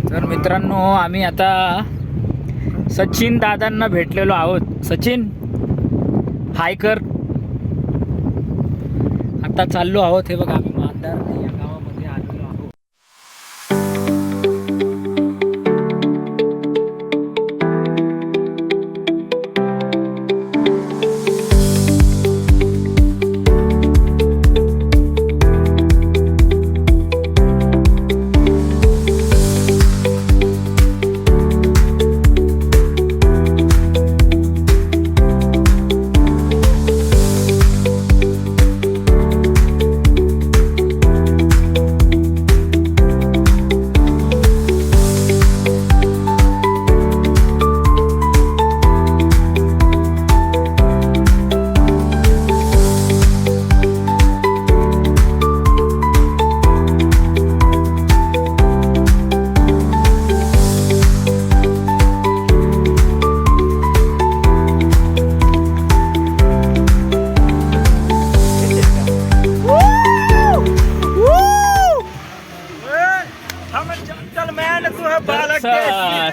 तर मित्रांनो, आम्ही आता सचिन दादांना भेटलेलो आहोत. सचिन, हाय कर. आता चाललो आहोत. हे बघा, आम्ही मांदार या गावामध्ये आलेलो आहोत.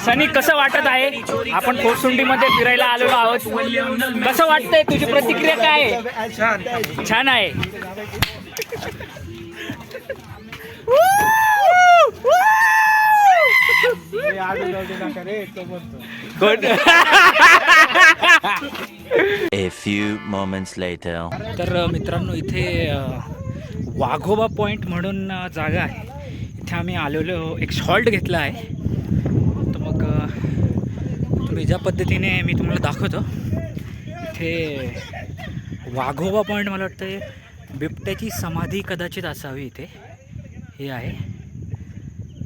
सनी, कसं वाटत आहे? आपण खोसुंडीमध्ये फिरायला आलेलो आहोत. कसं वाटतंय? तुझी प्रतिक्रिया काय आहे? छान आहे. A few moments later. तर मित्रांनो, इथे वाघोबा पॉइंट म्हणून जागा आहे. इथे आम्ही आलेलो, एक हॉल्ट घेतला आहे. तर मग तुम्ही ज्या पद्धतीने मी तुम्हाला दाखवतो, इथे वाघोबा पॉइंट, मला वाटतं बिबट्याची समाधी कदाचित असावी इथे. हे आहे.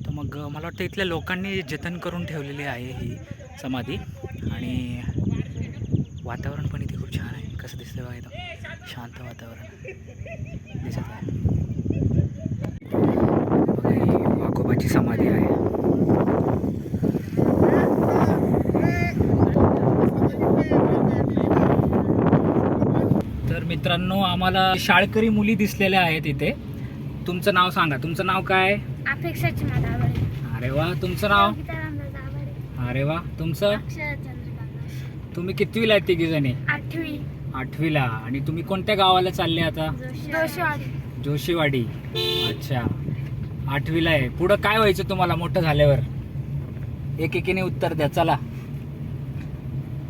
तर मग मला वाटतं इथल्या लोकांनी जतन करून ठेवलेली आहे ही समाधी. आणि वातावरण पण इथे खूप छान आहे. कसं दिसतं बघा, एकदम शांत वातावरण दिसत आहे. बघा, ही वाघोबाची समाधी आहे. तर मित्रांनो, आम्हाला शाळकरी मुली दिसलेल्या आहेत इथे. तुमचं नाव सांगा. तुमचं नाव काय? अपेक्षाची दाभाडे. अरे वा. तुमचं नाव? अरे वा. तुमचं? तुम्ही कितवीला आहेत तिघी जणी? 8वी. 8वीला. आणि तुम्ही कोणत्या गावाला चालले आता? जोशीवाडी. अच्छा, 8वीला आहे. पुढं काय व्हायचं तुम्हाला मोठं झाल्यावर? एकेकीने उत्तर द्या. चला.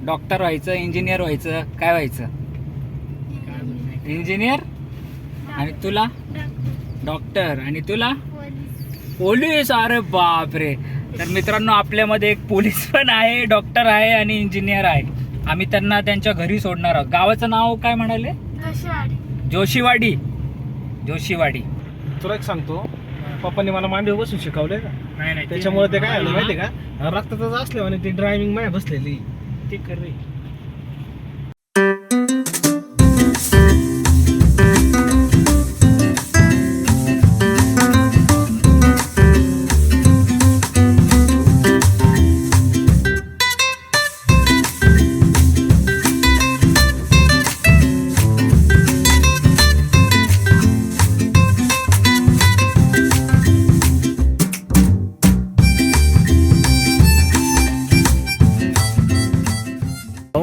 डॉक्टर व्हायचं, इंजिनियर व्हायचं, काय व्हायचं? इंजिनियर. आणि तुला? डॉक्टर. आणि तुला? पोलीस. अरे बापरे. तर मित्रांनो, आपल्यामध्ये एक पोलीस पण आहे, डॉक्टर आहे आणि इंजिनियर आहे. आम्ही त्यांना त्यांच्या घरी सोडणार आहोत. गावाचं नाव काय म्हणाले? जोशीवाडी. जोशीवाडी. तुला एक सांगतो, पप्पांनी मला मांडीवर बसून शिकवलंय का? नाही, त्याच्यामुळे ते काय झालं माहिती का, रक्तातच असल्यावर ती ड्रायव्हिंग माय बसलेली ते खरं.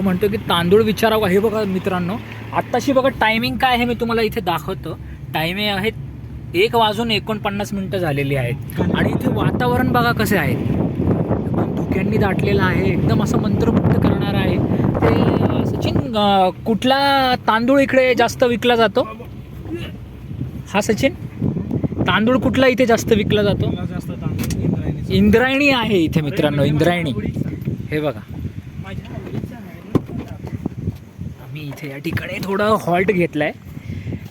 म्हणतो की तांदूळ विचारावा. हे बघा मित्रांनो, आत्ताशी बघा टायमिंग काय आहे, मी तुम्हाला इथे दाखवतो. टायमिंग आहे 1:49 झालेली आहेत. आणि इथे वातावरण बघा कसे आहे. एकदम धुक्यांनी दाटलेलं आहे. एकदम असं मंत्रमुग्ध करणार आहे ते. सचिन, कुठला तांदूळ इकडे जास्त विकला जातो? हा सचिन, तांदूळ कुठला इथे जास्त विकला जातो? इंद्रायणी आहे इथे मित्रांनो, इंद्रायणी. हे बघा, इथे या ठिकाणी थोडं हॉल्ट घेतलाय.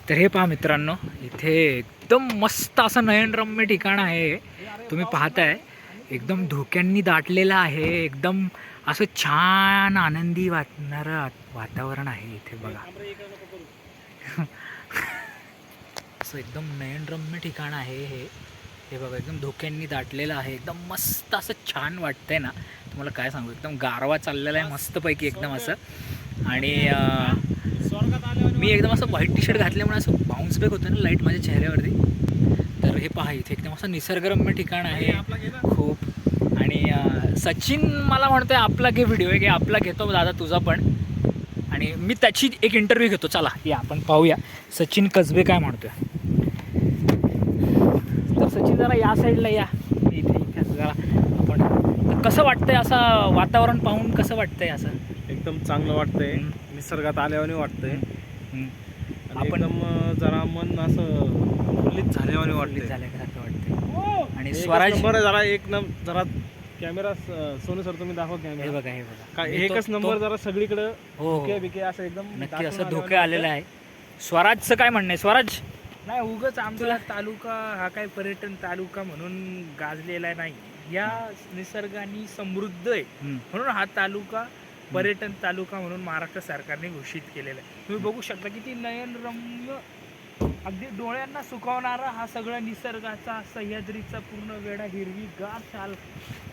तर हे पहा मित्रांनो, इथे एकदम मस्त असं नयनरम्य ठिकाण आहे. तुम्ही पाहताय, एकदम धुक्यांनी दाटलेलं आहे. एकदम असं छान आनंदी वाटणारं वातावरण आहे इथे बघा. असं एकदम नयनरम्य ठिकाण आहे हे बघा. एकदम धुक्यांनी दाटलेलं आहे. एकदम मस्त असं छान वाटतंय ना, तुम्हाला काय सांगू. एकदम गारवा चाललेला आहे मस्तपैकी एकदम असं. आणि मी एकदम असं व्हाईट टी शर्ट घातल्यामुळे असं बाउन्स बॅक होतं ना लाईट माझ्या चेहऱ्यावरती. तर हे पहा, इथे एकदम असं निसर्गरम्य ठिकाण आहे खूप. सचिन मला म्हणतोय आपला घे व्हिडिओ आहे, की आपला घेतो दादा तुझा पण, आणि मी त्याची एक इंटरव्ह्यू घेतो. चला या आपण पाहूया सचिन कसबे काय म्हणतोय. तर सचिन जरा या साईडला या, इथे जरा आपण. तर कसं वाटतंय असं वातावरण पाहून, कसं वाटतंय असं? एकदम चांगलं वाटतंय, निसर्गात आल्यावानी वाटतंय. आणि आपण एकदम जरा मन असं फुल्लित झाल्यावानी वाटतंय. झाल्यासारखं वाटतंय. आणि एकच स्वराज नंबर जरा जरा कॅमेरा सोनू सर तुम्ही दाखवा हे कॅमेरा. बघा, हे बघा काय म्हणजे एकच नंबर जरा सगळीकडं हो धुके बिके असं एकदम नक्की दाटून असं आल्यावानी धोके आलेलं आहे. स्वराजचं काय म्हणणं आहे स्वराज? नाही, उगाच आमचा तालुका हा काही पर्यटन तालुका म्हणून गाजलेला नाही. या निसर्गाने समृद्ध आहे म्हणून हा तालुका पर्यटन तालुका म्हणून महाराष्ट्र सरकारने घोषित केलेला आहे. तुम्ही बघू शकता किती नयनरम्य, अगदी डोळ्यांना सुखावणारा हा सगळा निसर्गाचा सह्याद्रीचा पूर्ण वेढा, हिरवी गार शाल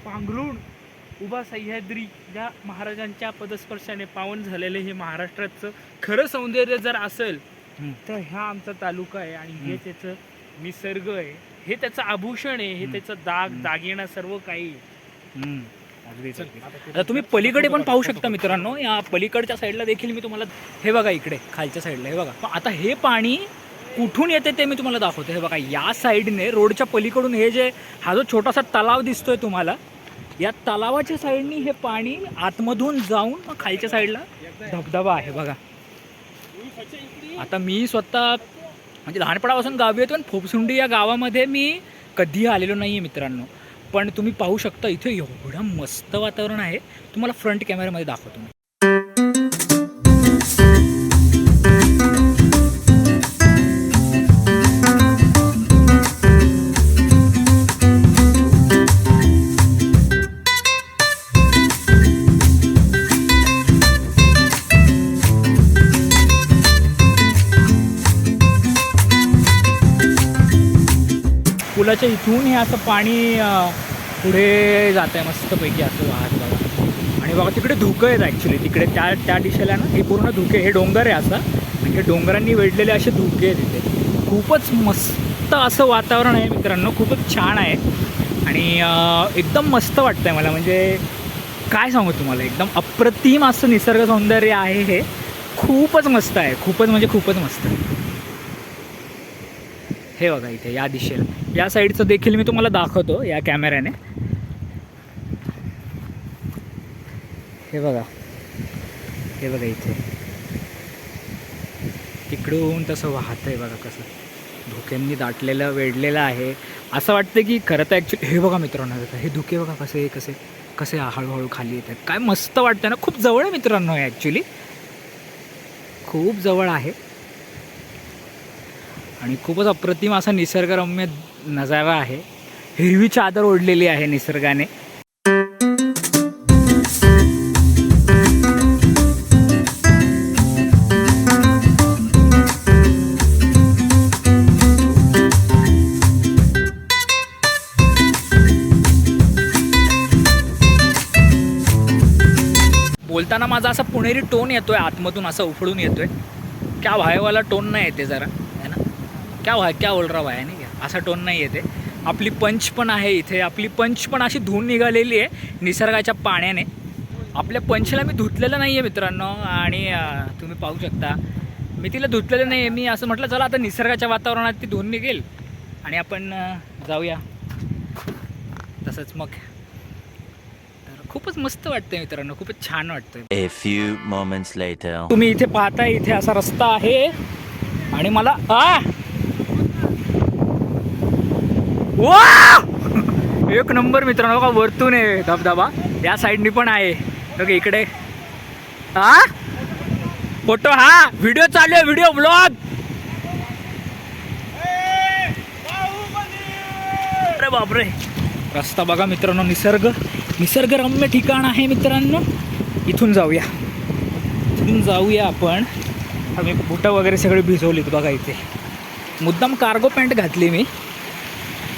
पांघरून उभा सह्याद्री, ज्या महाराजांच्या पदस्पर्शाने पावन झालेले हे महाराष्ट्राचं खरं सौंदर्य जर असेल तर हा आमचा तालुका आहे. आणि हे त्याचं निसर्ग आहे, हे त्याचं आभूषण आहे, हे त्याचं दागिना सर्व काही. आता तुम्ही पलीकडे पण पाहू शकता मित्रांनो, या पलीकडच्या साईडला देखील मी तुम्हाला, हे बघा इकडे खालच्या साईडला, हे बघा. आता हे पाणी कुठून येते ते मी तुम्हाला दाखवतो. हे बघा या साईडने रोडच्या पलीकडून हे जे हा जो छोटासा तलाव दिसतोय तुम्हाला, या तलावाच्या साईडनी हे पाणी आतमधून जाऊन मग खालच्या साईडला धबधबा आहे बघा. आता मी स्वतः म्हणजे लहानपणापासून गावी येतो, आणि फोपसुंडी या गावामध्ये मी कधी आलेलो नाही आहे मित्रांनो. पण तुम्ही पाहू शकता इथे एवढं मस्त वातावरण आहे. तुम्हाला फ्रंट कॅमेऱ्यामध्ये दाखवतो मी. पुलाच्या इथून हे असं पाणी पुढे जात आहे मस्तपैकी असं वाहत बघा. आणि बघा तिकडे धुकं आहेत ॲक्च्युली, तिकडे त्या दिशेला ना हे पूर्ण धुके, हे डोंगर आहे असं, आणि हे डोंगरांनी वेढलेले असे धुके आहेत तिथे. खूपच मस्त असं वातावरण आहे मित्रांनो, खूपच छान आहे. आणि एकदम मस्त वाटतं आहे मला, म्हणजे काय सांगू तुम्हाला, एकदम अप्रतिम असं निसर्ग सौंदर्य आहे हे. खूपच मस्त आहे, खूपच म्हणजे खूपच मस्त. हे बघा इथे या दिशेला, या साईडचं देखील मी तुम्हाला दाखवतो या कॅमेऱ्याने. हे बघा, हे बघा इथे तिकडून तसं वाहतं आहे बघा, कसं धुक्यांनी दाटलेलं वेढलेलं आहे. असं वाटतं की खरं तर ॲक्च्युली, हे बघा मित्रांनो हे धुके बघा कसे कसे कसे हळूहळू खाली येत आहेत. काय मस्त वाटतं ना, खूप जवळ आहे मित्रांनो हे, ॲक्च्युली खूप जवळ आहे. आणि खूपच अप्रतिम असा निसर्गरम्य नजारा आहे. हिरवी चादर ओढलेली आहे निसर्गाने. बोलताना माझा असा पुणेरी टोन येतोय आतमधून, असा उफळून येतोय. क्या भायवाला टोन नाही येते जरा, है ना, क्या भाय क्या बोल रहा भाय, नाही क्या असा टोन नाही येते. आपली पंच पण आहे इथे, आपली पंच पण अशी धुवून निघालेली आहे निसर्गाच्या पाण्याने. आपल्या पंचला मी धुतलेलं नाही आहे मित्रांनो, आणि तुम्ही पाहू शकता मी तिला धुतलेलं नाही आहे. मी असं म्हटलं चला आता निसर्गाच्या वातावरणात ती धुवून निघेल आणि आपण जाऊया तसंच मग. तर खूपच मस्त वाटतंय मित्रांनो, खूपच छान वाटतंय. A few moments later. तुम्ही इथे पाहताय इथे असा रस्ता आहे, आणि मला एक नंबर मित्रांनो बघा, वरतून आहे धबधबा, या साईडनी पण आहे बघा इकडे. फोटो, हा व्हिडिओ चालू आहे, व्हिडिओ ब्लॉग. अरे बापरे, रस्ता बघा मित्रांनो, निसर्गरम्य ठिकाण आहे मित्रांनो. इथून जाऊया आपण. आम्ही बुटं वगैरे सगळे भिजवलीत बघा इथे. मुद्दाम कार्गो पॅन्ट घातली मी,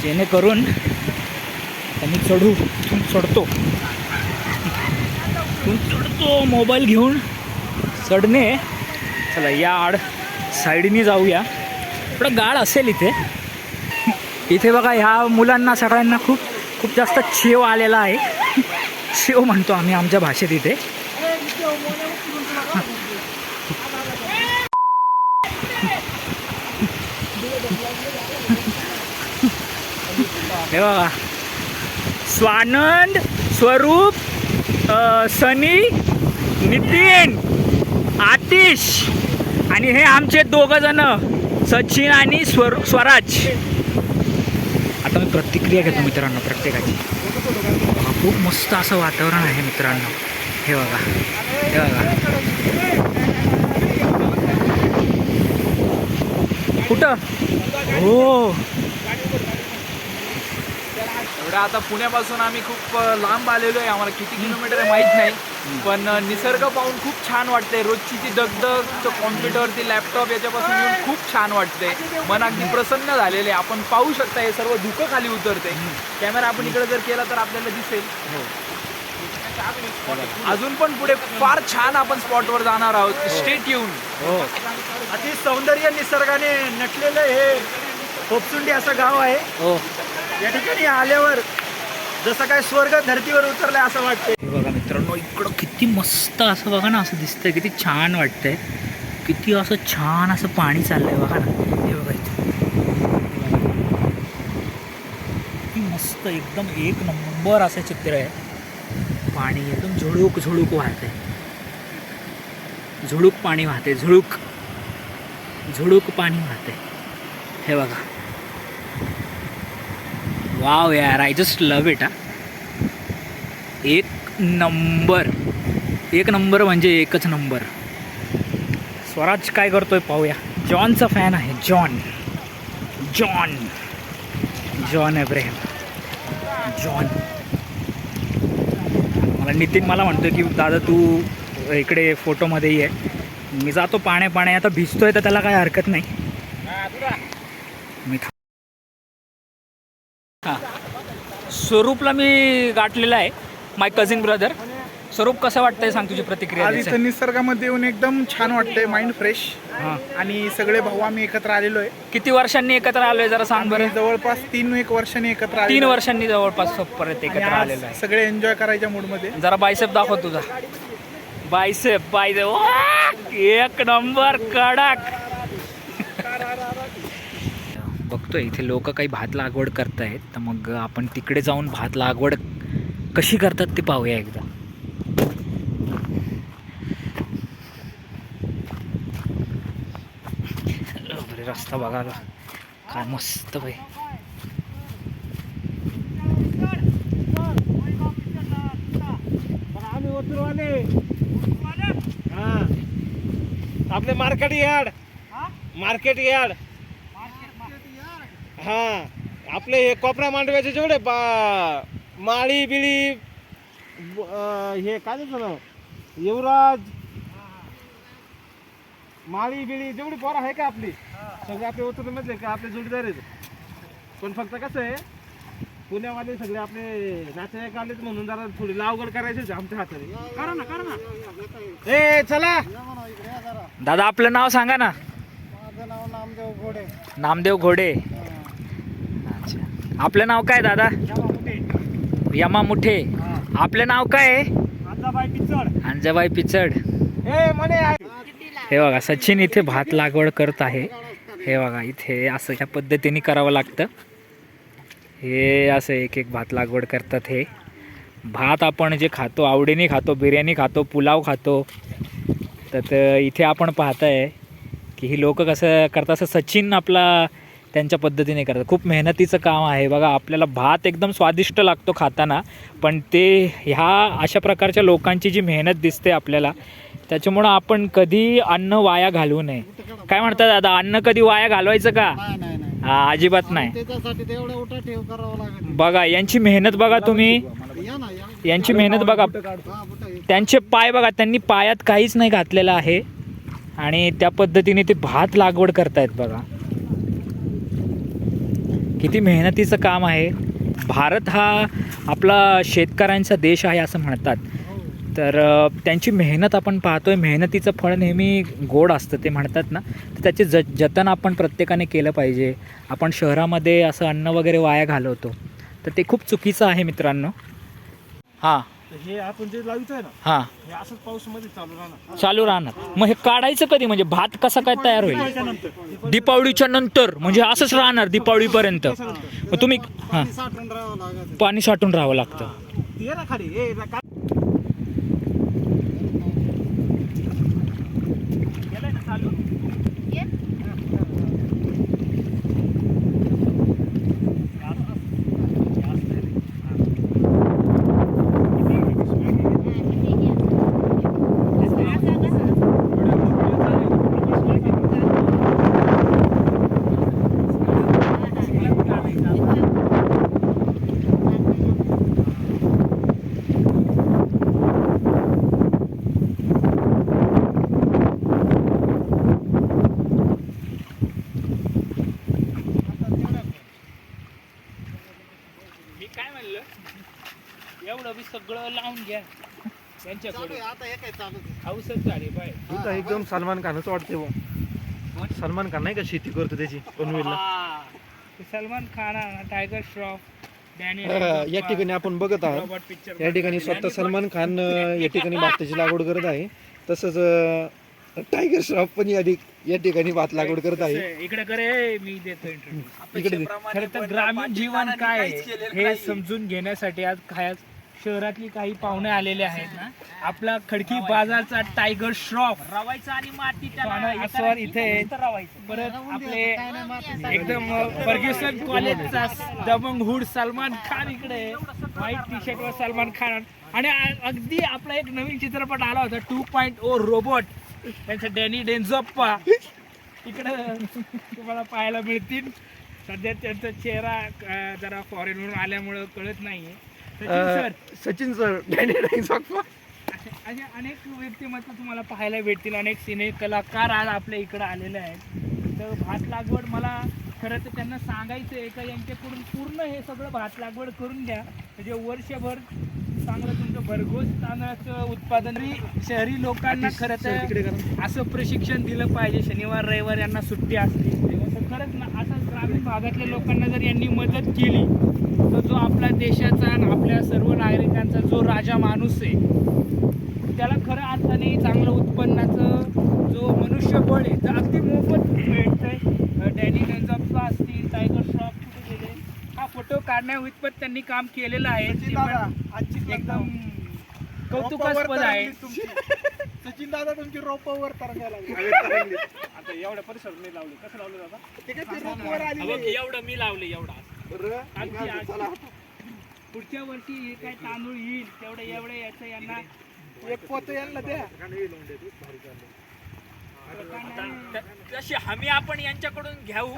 जेणेकरून आम्ही चढतो मोबाईल घेऊन चढणे. चला या आड साईडनी जाऊया, थोडं गाळ असेल इथे. इथे बघा ह्या मुलांना सगळ्यांना खूप जास्त छेव आलेला आहे. शेव म्हणतो आम्ही आमच्या भाषेत इथे. हे बघा, स्वानंद, स्वरूप, सनी, नितीन, आतिश आणि हे आमचे दोघं जण सचिन आणि स्वराज. आता मी प्रतिक्रिया घेतो मित्रांनो प्रत्येकाची. खूप मस्त असं वातावरण आहे मित्रांनो. हे बघा, हे बघा. कुठं? हो, एवढा आता पुण्यापासून आम्ही खूप लांब आलेलो आहे. आम्हाला किती किलोमीटर आहे माहीत नाही, पण निसर्ग पाहून खूप छान वाटतंय. रोजची ती दगदग, तो कॉम्प्युटरती लॅपटॉप याच्यापासून येऊन खूप छान वाटतंय. मन अगदी प्रसन्न झालेले. आपण पाहू शकता हे सर्व धुकं खाली उतरते. कॅमेरा आपण इकडे जर केला तर आपल्याला दिसेल. अजून पण पुढे फार छान आपण स्पॉटवर जाणार आहोत. Stay tune. हो. अति सौंदर्य निसर्गाने नटलेलं हे खोपसुंडी असं गाव आहे. हो. या ठिकाणी आल्यावर जसं काय स्वर्ग धर्तीवर उतरलाय असं वाटतंय. हे बघा मित्रांनो, इकडं किती मस्त असं बघा ना, असं दिसतंय, किती छान वाटतंय. किती असं छान असं पाणी चाललंय बघा ना. हे बघा इथे किती मस्त, एकदम एक नंबर असं चित्र आहे. पाणी एकदम झुळूक झुळूक वाहते. झुळूक पाणी वाहते. झुळूक झुळूक पाणी वाहते. हे बघा. वाव यार, आय जस्ट लव्ह इट. एक नंबर, एक नंबर म्हणजे एकच नंबर. स्वराज काय करतोय पाहूया. जॉनचा फॅन आहे. John John John Abraham. John. Nitin मला म्हणतोय की दादा तू इकडे फोटोमध्ये ये. मी जातो पाण्या आता भिजतोय तर त्याला काय हरकत नाही. मी हां, स्वरूपला मी गाठलेला आहे. माय कझिन ब्रदर. स्वरूप कसं वाटतंय सांग तुझी प्रतिक्रिया. आज इथं निसर्गामध्ये येऊन एकदम छान वाटतंय. Mind fresh. हां, आणि सगळे भाऊ आम्ही एकत्र आलेलो आहे. किती वर्षांनी एकत्र आलोय जरा सांग बरं. जवळपास 3 वर्षांनी एकत्र 3 आलेलो आहे. वर्षांनी जवळपास परत आणि एकत्र आज आलेलो आहे. सगळे एन्जॉय करायच्या मूड मध्ये. जरा बायसेप दाखव तुझा. बायसेप एक नंबर कडक. बघतोय इथे लोक काही भात लागवड करतायत, तर मग आपण तिकडे जाऊन भात लागवड कशी करतात ते पाहूया एकदा. रस्ता बघा काय मस्त भाई. आपले मार्केट यार्ड हा, आपले हे कोपरा मांडव्याचे जेवढे माळी बिळी हे काय त्याचं नाव, युवराज, माळी बिळी जेवढी पोरं आहे का आपली सगळे आपले उतरले मधले का आपले जोडीदार आहेत. पण फक्त कसं आहे, पुण्यावाले सगळे आपले नातेवाईक आलेत म्हणून जरा थोडी लावगड करायची आमच्या हाताने. करा ना ए चला दादा आपलं नाव सांगा ना. माझं नाव नामदेव घोडे. नामदेव घोडे. अच्छा, आपलं नाव काय दादा. यमा मुठे. आपलं नाव काय आहे. अंजाबाई पिचड. हे बघा सचिन इथे भात लागवड करत आहे. हे बघा इथे असं ह्या पद्धतीने करावं लागतं. हे असं एक एक भात लागवड करतात. हे भात आपण जे खातो, आवडीने खातो, बिर्याणी खातो, पुलाव खातो, तर इथे आपण पाहताय की ही लोक कसं करतात. असं सचिन आपला त्यांच्या पद्धतीने करतात. खूप मेहनतीचं काम आहे बघा. आपल्याला भात एकदम स्वादिष्ट लागतो खाताना, पण ते ह्या अशा प्रकारच्या लोकांची जी मेहनत दिसते आपल्याला, त्याच्यामुळं आपण कधी अन्न वाया घालवू नये. काय म्हणतात दादा, अन्न कधी वाया घालवायचं का. हा, अजिबात नाही. त्याच्यासाठी तेवढं उठा ठेव करावं लागेल. बघा यांची मेहनत बघा तुम्ही. यांची मेहनत बघा. त्यांचे पाय बघा, त्यांनी पायात काहीच नाही घातलेलं आहे आणि त्या पद्धतीने ते भात लागवड करतायत बघा. किती मेहनतीचं काम आहे. भारत हा आपला शेतकऱ्यांचा देश आहे असं म्हणतात. तर त्यांची मेहनत आपण पाहतोय. मेहनतीचं फळ नेहमी गोड असतं ते म्हणतात ना. तर त्याचे जतन आपण प्रत्येकाने केलं पाहिजे. आपण शहरामध्ये असं अन्न वगैरे वाया घालवतो, तर ते खूप चुकीचं आहे मित्रांनो. हां, तर हे आपण जे लावायचं आहे ना हा हे असंच पाऊसमध्ये चालू राहणार. चालू राहणार. मग हे काढायचं कधी, म्हणजे भात कसा काय तयार होईल? दीपावलीच्या नंतर, म्हणजे असंच राहणार दीपावलीपर्यंत. मग तुम्ही हा पाणी साठवून राहावं लागत. पाणी साठून राहावं लागतं. ते ना खाली हे का मी काय म्हणलं, एवढं बी सगळं लावून घ्या त्यांच्याकडे. आता हे काय चालू आहे? औषध झाले पाय. इथं एकदम सलमान खानच वाटते भाऊ. सलमान खान नाही का शेती करतो त्याची पनवेलला. सलमान खान, टायगर श्रॉफ, या ठिकाणी आपण बघत आहोत. पिक्चर या ठिकाणी स्वतः सलमान खान या ठिकाणी भाताची लागवड करत आहे. तसंच टायगर श्रॉफ पण या ठिकाणी भात लागवड करत आहे. इकडे करे, मी देतो इंटरव्ह्यू. इकडे दे. खरं तर ग्रामीण जीवन काय आहे हे समजून घेण्यासाठी आज शहरातली काही पाहुणे आलेले आहेत ना. आपला खडकी बाजारचा टायगर श्रॉफ रवायचा आणि माती सर इथे परत आपले एकदम फर्ग्युसन कॉलेजचा दबंग हुड सलमान खान इकडे व्हाईट टी शर्ट वर सलमान खान. आणि अगदी आपला एक नवीन चित्रपट आला होता 2.0 रोबोट, त्यांचा डॅनी डेन्झोप्पा इकडे तुम्हाला पाहायला मिळतील. सध्या त्यांचा चेहरा जरा फॉरेनवरून आल्यामुळं कळत नाहीये. सचिन सर असे अनेक व्यक्तिमत्व तुम्हाला पाहायला भेटतील. अनेक सिने कलाकार आज आपल्या इकडे आलेले आहेत. तर भात लागवड मला खरं तर त्यांना सांगायचं आहे का यांच्याकडून पूर्ण हे सगळं भात लागवड करून द्या, म्हणजे वर्षभर चांगलं तुमचं भरघोस तांदळाचं उत्पादन. शहरी लोकांना खरं तर असं प्रशिक्षण दिलं पाहिजे. शनिवार रविवार यांना सुट्टी असते, तर खरंच ना असं ग्रामीण भागातल्या लोकांना जर यांनी मदत केली तर जो आपल्या देशाचा आणि आपल्या सर्व नागरिकांचा जो राजा माणूस आहे त्याला खरं अर्थाने चांगलं उत्पन्नाचं जो मनुष्यबळ आहे तर अगदी मोफत भेटतंय. डॅनी डेन्झोप्पा असतील, टायगर श्रॉफ कुठे गेले, हा फोटो काढण्यावितपत त्यांनी काम केलेलं आहे. ते पण एकदम कौतुकास्पद आहे. सचिन दादा तुमची रोपावर तरंगायला लागली. आता एवढ्या परिसर नाही लावले. कसं लावलं दादा? ते काय ते रोपावर आली बघ, एवढं मी लावले एवढा. चला. पुढच्या वर्षी हे काय तांदूळ येईल तेवढं एवढं याचं यांना एक पोत यांना द्या. जशी हमी आपण यांच्याकडून घेऊ.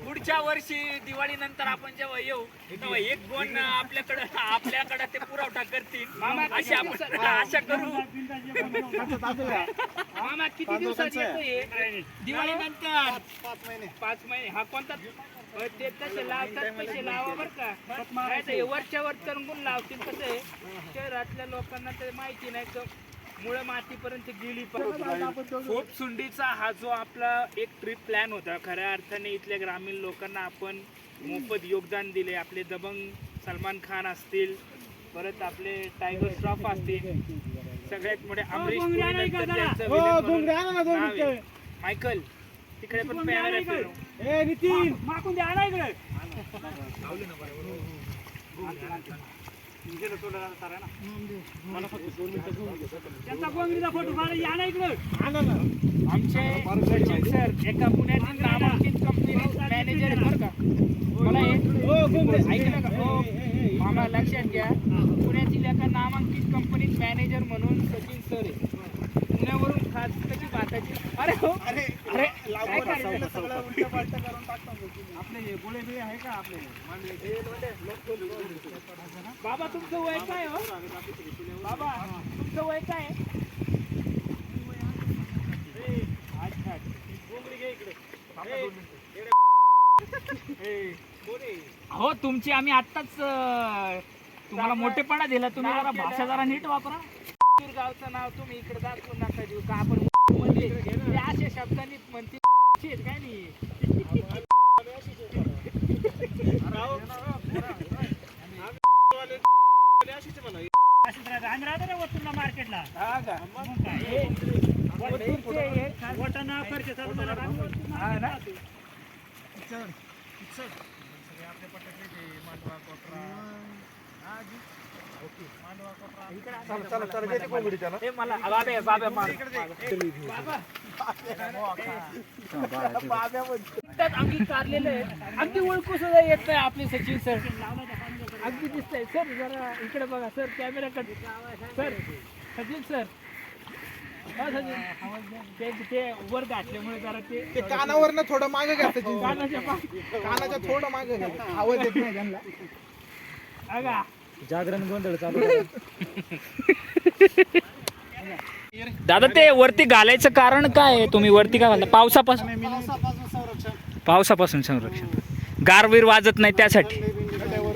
पुढच्या वर्षी दिवाळी नंतर आपण जेव्हा येऊ तेव्हा एक गोण आपल्याकडे ते पुरवठा करतील अशी आपण आशा करू. मामा किती दिवसात येतोय? दिवाळी नंतर 5 महिने. हा कोणता ते तसे लावतात, पैसे लावा बरं का. नाही तर हे वरच्यावर तरंगून लावतील. कसं आहे शहरातल्या लोकांना ते माहिती नाही तर मुळे मातीपर्यंत गेली. खूप सुंडीचा हा जो आपला एक ट्रिप प्लॅन होता, खऱ्या अर्थाने इथल्या ग्रामीण लोकांना आपण मोफत योगदान दिले. आपले दबंग सलमान खान असतील, परत आपले टायगर श्रॉफ असतील, सगळ्यात मोठे अमरीश पुरी नंतर त्यांचं villain म्हणून नाव आहे. मायकल तिकडे पण कॅमेरा फिरव. माकून द्या ना इकडे. आमचे सचिन सर एका पुण्यातील नामांकित कंपनीत मॅनेजर आहेत बरं का. मला ऐकलं का? हो मामा लक्षात घ्या, पुण्यातील एका नामांकित कंपनीत मॅनेजर म्हणून सचिन सर आहे. पुण्यावरून खास कशी भाताची. अरे हो अरे अरे काय करायचं? सगळं उलट पालट करून टाकतो. आपले हे गोळे बिळे आहे का आपले? बाबा तुमचं वय काय हो? बाबा तुमचं वय काय? अच्छा हो तुमची आम्ही आत्ताच तुम्हाला मोठेपणा दिला. तुम्ही जरा भाषा जरा नीट वापरा. गावचं नाव तुम्ही इकडे दाखवू नका देऊ का. आपण अशा शब्दांनी म्हणते काय नाही. मार्केटला अंगी कारलेलं आहे, अगदी ओळखू सुद्धा येत नाही आपले सचिन सर. अगदी दिसतंय सर. जरा इकडे बघा सर, कॅमेराकडे सर. सचिन सर, ते वर घातल्यामुळे जरा ते कानावरनं थोडं मागे घ्या सचिन. कानाच्या थोडं मागे घ्या, आवाज येत नाही त्यांना. अगा जागरण गोंधळ चालू. दादा ते वरती घालायचं कारण काय आहे? तुम्ही वरती काय घालता? पावसापासून संरक्षण. गारवीर वाजत नाही त्यासाठी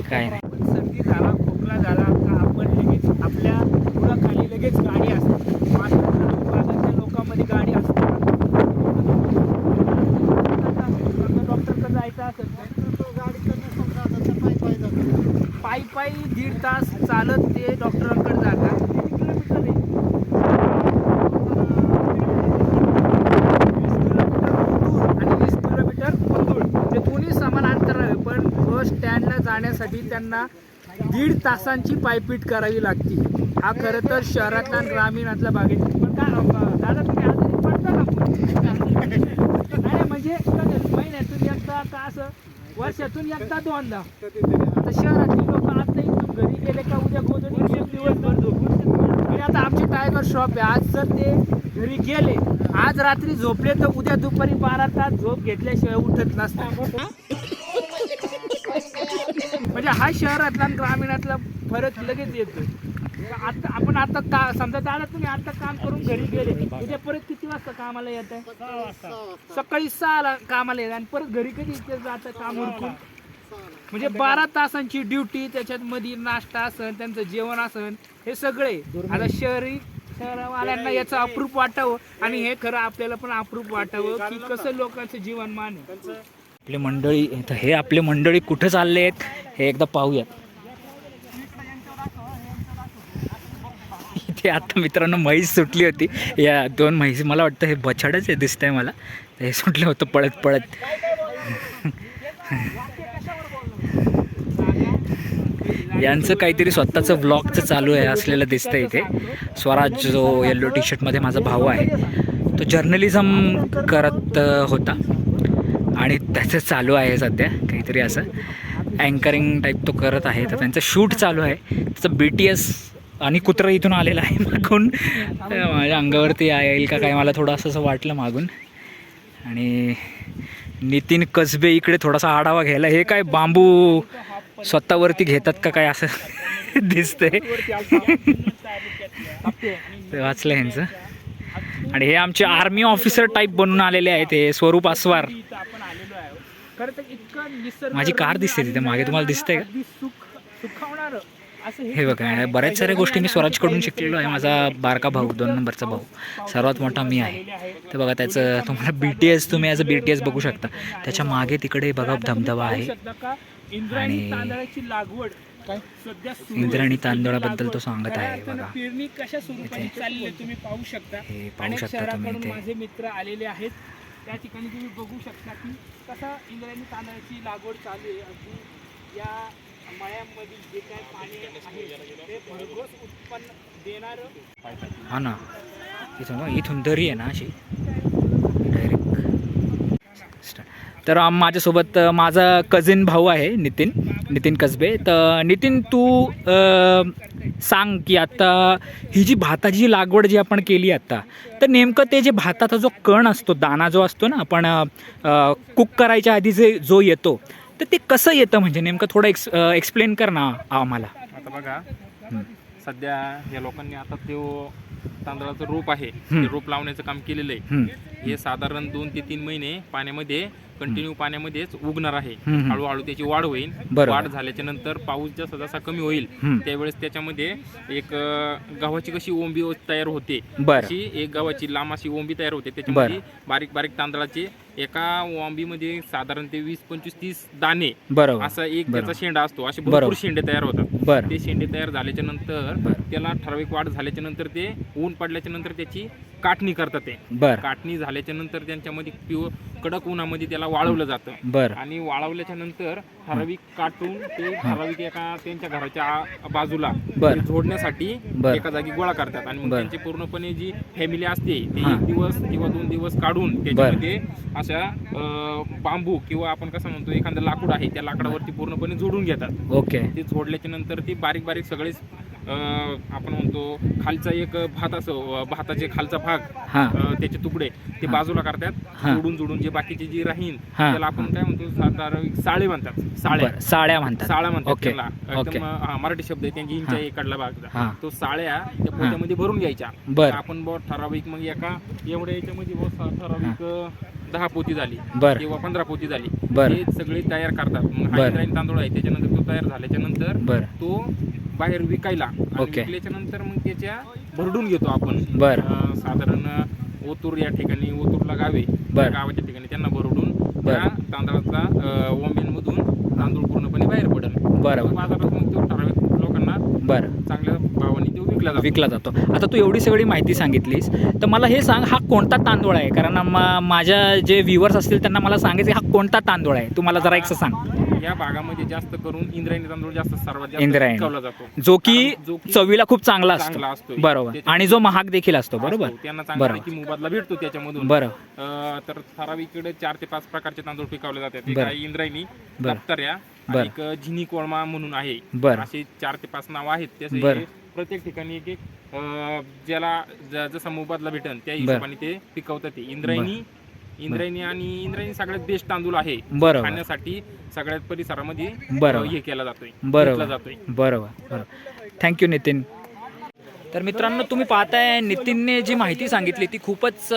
काय नाही. सर्दी झाला, खोकला झाला का आपण लगेच आपल्या मुलाखाली लगेच गाडी असते. भागातल्या लोकांमध्ये गाडी असते. डॉक्टरकडे जायचं असेल पायी 1.5 तास चालत ते डॉक्टरांकडे जातात. आणि 20 किलोमीटर पंधुळ, ते दोन्ही समान अंतर आहे. पण बस स्टँडला जाण्यासाठी त्यांना 1.5 तासांची पायपीट करावी लागते. हा खरं तर शहरातला आणि ग्रामीणातला भाग आहे. पण काय दादा तुम्ही आजारी पडता का? नाही म्हणजे महिन्यातून एकदा का असं वर्षातून एकदा 2दा. आता शहरातली लोक आता इथून घरी गेले का उद्या गोधडी दिवसभर झोपून. आणि आता आमचे टायगर शॉप आहे. आज जर ते घरी गेले, आज रात्री झोपले तर उद्या दुपारी 12 तास झोप घेतल्याशिवाय उठत नसतात. म्हणजे हा शहरातला आणि ग्रामीणातला फरक लगेच येतो. आता आपण आता का समजा दादा तुम्ही आता काम करून घरी गेले, उद्या परत किती वाजता कामाला येत आहे? सकाळी 6ला कामाला येत आणि परत घरी कधी जातं काम उरकून. म्हणजे 12 तासांची ड्युटी, त्याच्यात मध्ये नाश्ता असन, त्यांचं जेवण असन, हे सगळे. आता शहरवाल्यांना याचं अप्रूप वाटावं आणि हे खरं आपल्याला पण अप्रूप वाटावं की कसं लोकांचं जीवनमान आहे. आपले मंडळी हे आपले मंडळी कुठं चालले आहेत हे एकदा पाहूयात. इथे आता मित्रांनो म्हैस सुटली होती. या 2 म्हैस, मला वाटतं हे बछडच आहे दिसतंय मला. हे सुटलं होतं पळत पळत. यांचं काहीतरी स्वतःचं व्लॉगचं चालू आहे असलेलं दिसतं इथे. स्वराज जो येल्लो टी शर्टमध्ये माझा भाऊ आहे, तो जर्नलिझम करत होता आणि त्याचं चालू आहे सध्या काहीतरी असं अँकरिंग टाईप तो करत आहे. तर त्यांचं शूट चालू आहे. त्याचं BTS आणि कुत्रं इथून आलेलं आहे मागून. माझ्या अंगावरती येईल का काय मला थोडं असं वाटलं मागून. आणि नितीन कसबे इकडे थोडासा आढावा घ्यायला. हे काय बांबू स्वतःवरती घेतात का काय असं दिसतंय. ते वाचलं ह्यांचं. आणि हे आमचे आर्मी ऑफिसर टाईप बनून आलेले आहेत. हे स्वरूप अस्वार. माझी कार दिसते तिथे मागे, तुम्हाला दिसतंय का? हे बघा, बऱ्याच साऱ्या गोष्टी मी स्वराजकडून शिकलेलो आहे. माझा बारका भाऊ, 2 नंबरचा भाऊ, सर्वात मोठा मी आहे. तर बघा त्याचं तुम्हाला BTS, तुम्ही ॲज अ BTS बघू शकता. त्याच्या मागे तिकडे बघा धबधबा आहे. आणि इंद्रायणी तांदळाबद्दल तो सांगत आहे. बघा पेरणी कशा स्वरूपाने चालली तुम्ही पाहू शकता. हे पाहू शकता तुम्ही इथे. माझे मित्र आलेले आहेत. त्या ठिकाणी तुम्ही बघू शकता की कसा इंद्रायणी तांदळाची लागवड चालू आहे. अगदी या मळ्यामधील जे काय पाणी आहे ते भरघोस उत्पन्न देणारं. हा ना, इथून दरी आहे ना अशी डायरेक्ट. तर माझ्यासोबत माझा कझिन भाऊ आहे नितीन कसबे. तर नितीन, तू सांग की आता ही जी भाताची लागवड जी आपण केली आता, तर नेमकं ते जे भाताचा जो कण असतो, दाना जो असतो ना, आपण कुक करायच्या आधी जो येतो, तर ते कसं येतं म्हणजे नेमकं थोडं एक्सप्लेन कर ना आम्हाला. आता बघा, सध्या या लोकांनी आता तो तांदळाचं रोप आहे, ते रोप लावण्याचं काम केलेलं आहे. हे साधारण 2 ते 3 महिने पाण्यामध्ये कंटिन्यू पाण्यामध्येच उगणार आहे. हम्म. हळूहळू त्याची वाढ होईल. बरोबर. वाढ झाल्याच्या नंतर पाऊस जसा जसा कमी होईल हम्म. त्यावेळेस त्याच्यामध्ये एक गव्हाची कशी ओंबी तयार होते बरं. अशी एक गव्हाची लांब अशी ओंबी तयार होते. त्याच्यामध्ये बारीक बारीक तांदळाचे एका ओंबीमध्ये साधारण ते 20, 25, 30 दाणे बरोबर. असा एक बरोबर. त्याचा शेंडा असतो. असे बरोबर. भरपूर शेंडे तयार होतात. बरं. ते शेंडे तयार झाल्याच्या नंतर बरं. त्याला ठराविक वाढ झाल्याच्या नंतर ते ऊन पडल्याच्या नंतर त्याची काटणी करतात. ते बरं. काटणी झाल्याच्या नंतर त्यांच्यामध्ये कडक उन्हामध्ये त्याला वाळवलं जातं. बरं. आणि वाळवल्याच्या नंतर ठराविक काटून ते ठराविक एका त्यांच्या घराच्या बाजूला बरं. ते झोडण्यासाठी बरं. एका जागी गोळा करतात. आणि मग बरं. त्यांची पूर्णपणे जी फॅमिली असते ते हां. 1 दिवस किंवा 2 दिवस काढून त्याच्यामध्ये अशा बांबू किंवा आपण कसं म्हणतो एखादं लाकूड आहे त्या लाकडावरती पूर्णपणे जोडून घेतात. ओके. ते जोडल्याच्या नंतर ते बारीक बारीक सगळेच आपण म्हणतो खालचा एक भात असो भाताचे खालचा भाग हां. त्याचे तुकडे ते बाजूला करतात. हां. जोडून जे बाकीचे जी राहीन हां. त्याला आपण काय म्हणतो साधारण साळे म्हणतात. साळ्या बरं. साड्या म्हणतात. साळा म्हणतात ओके. त्याला. ओके. एकदम मराठी शब्द आहे त्यांची इंचा हां. इकडला हां. भाग तो साळ्या त्या पोत्यामध्ये भरून घ्यायच्या. बरं. आपण ठराविक मग एका एवढ्या याच्यामध्ये ठराविक 10 पोती झाली बरं. किंवा 15 पोती झाली. बरं. ते सगळे तयार करतात. मग बरं. हा इंद्रायणी तांदूळ आहे त्याच्यानंतर तो तयार झाल्याच्या नंतर बरं. तो बाहेर विकायला आणि ओके. विकल्याच्या नंतर मग त्याच्या भरडून घेतो आपण. बरं. साधारण ओतूर या ठिकाणी ओतूरला गावे त्या बरं. गावाच्या ठिकाणी त्यांना भरडून बरं. त्या तांदळाचा ओंब्यांमधून तांदूळ पूर्णपणे बाहेर पडेल. बरं. बाजारात मग तो ठराविक लोकांना बरं. चांगल्या भावाने तो विकला जातो. आता तू एवढी सगळी माहिती सांगितलीस तर मला हे सांग हा कोणता तांदूळ आहे, कारण माझ्या जे व्ह्युअर्स असतील त्यांना मला सांगायचं हा कोणता तांदूळ आहे, तू मला जरा एक सांग. या भागामध्ये जास्त करून इंद्रायणी तांदूळ सर्वात जास्त इंद्रायणी. पिकवला जातो. जो की जो की चवीला खूप चांगला चांगला असतो. असतो. बरोबर. त्याच्या- आणि जो महाग देखील असतो. बरोबर. असतो. त्यांना चांगला बरोबर. की मोबदला भेटतो त्याच्यामधून. बरं. तर ठराविकडे 4 ते 5 प्रकारचे तांदूळ पिकवले जातात. एक बरं. आहे इंद्रायणी, बरं. दप्तऱ्या, बरं. आणि एक झिनी कोळमा म्हणून आहे. बरं. असे 4 ते 5 नाव आहेत. बरं. त्याचे प्रत्येक ठिकाणी एक ज्याला जसा मोबदला भेटेल त्या हिशोबाने ते पिकवतात. ते इंद्रायणी आणि इंद्रायणी सगळ्यात बेस्ट तांदूळ आहे. बरोबर. खाण्यासाठी सगळ्यात परिसरामध्ये बरोबर. हे केला जातोय. बरोबर. घेतला जातोय. बरोबर. थँक्यू नितीन. तर मित्रांनो तुम्ही पाहताय नितीनने जी माहिती सांगितली ती खूपच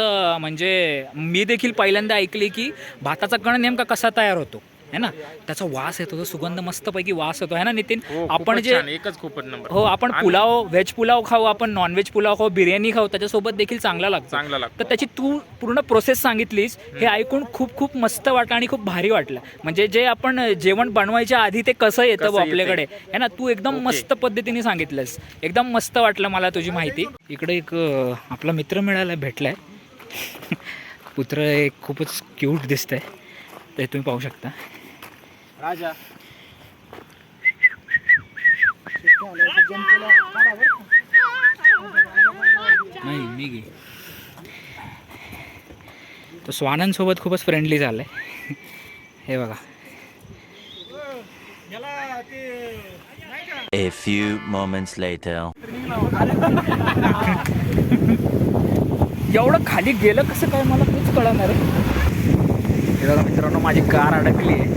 म्हणजे मी देखील पहिल्यांदा ऐकली की भाताचा कण नेमका कसा तयार होतो है ना. त्याचा वास येतो, तो सुगंध मस्तपैकी वास येतो है ना नितीन. हो, आपण खूपच जे छान, एकच खूपच नंबर. हो आपण पुलाव व्हेज पुलाव खाऊ, आपण नॉनव्हेज पुलाव खाऊ, बिर्याणी खाऊ, त्याच्यासोबत देखील चांगला चांगला लागतो. लागतो. तर त्याची तू पूर्ण प्रोसेस सांगितलीस हे ऐकून खूप खूप मस्त वाटलं आणि खूप भारी वाटलं. म्हणजे जे आपण जेवण बनवायच्या आधी ते कसं येतं कसं आपल्याकडे है ना, तू एकदम ओके. मस्त पद्धतीने सांगितलंस. एकदम मस्त वाटलं मला तुझी माहिती. इकडे एक आपला मित्र मिळाला भेटलाय. पुत्र एक खूपच क्यूट दिसतंय ते तुम्ही पाहू शकता. राजा नाही मी घे. तो स्वानांसोबत खूपच फ्रेंडली झालाय. हे बघा. A few moments later. एवढं खाली गेलं कसं काय मला तेच कळणार आहे. हे बघा मित्रांनो माझी कार अडकली आहे.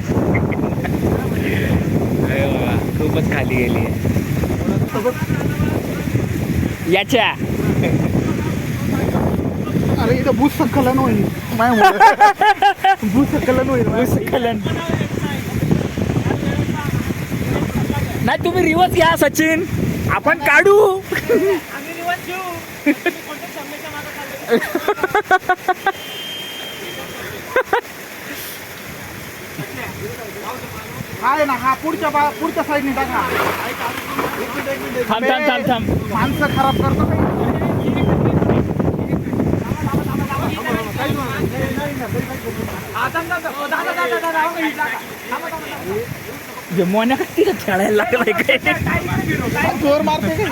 हे बघा खूपच खाली गेली आहे. याच्या अरे इथं भूस्खलन होईल माझ्यामुळे. भूस्खलन होईल. भूस्खलन. नाही तुम्ही रिवर्स घ्या सचिन, आपण काढू. आहे ना हा पुढच्या साईडने टाका. थांब थांब थांब थांब. माणसं खराब करतो काही. मोन्या तिला खेळायला लागलाय काय. जोर मारते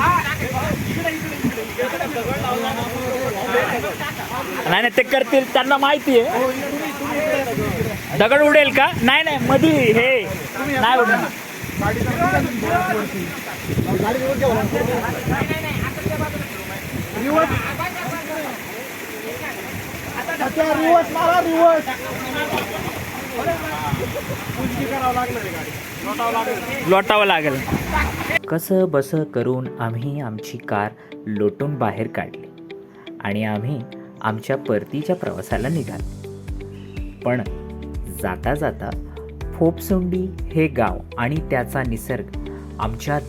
नाही ते करतील, त्यांना माहिती आहे. दगड उडेल का? नाही नाही मधी हे नाही उडणार. रिवर्स मारा रिवर्स. लोटावं लागेल. कसं बसं करून आम्ही आमची कार लोटून बाहेर काढली आणि आम्ही आमच्या परतीच्या प्रवासाला निघालो. पण जाता जाता फोपसुंडी हे गाव आणि त्याचा निसर्ग आमच्या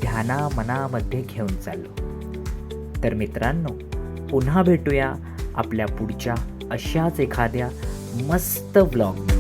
मनामध्ये घेऊन चाललो. तर मित्रांनो, पुन्हा भेटूया आपल्या पुढच्या अशाच एखाद्या मस्त व्लॉग.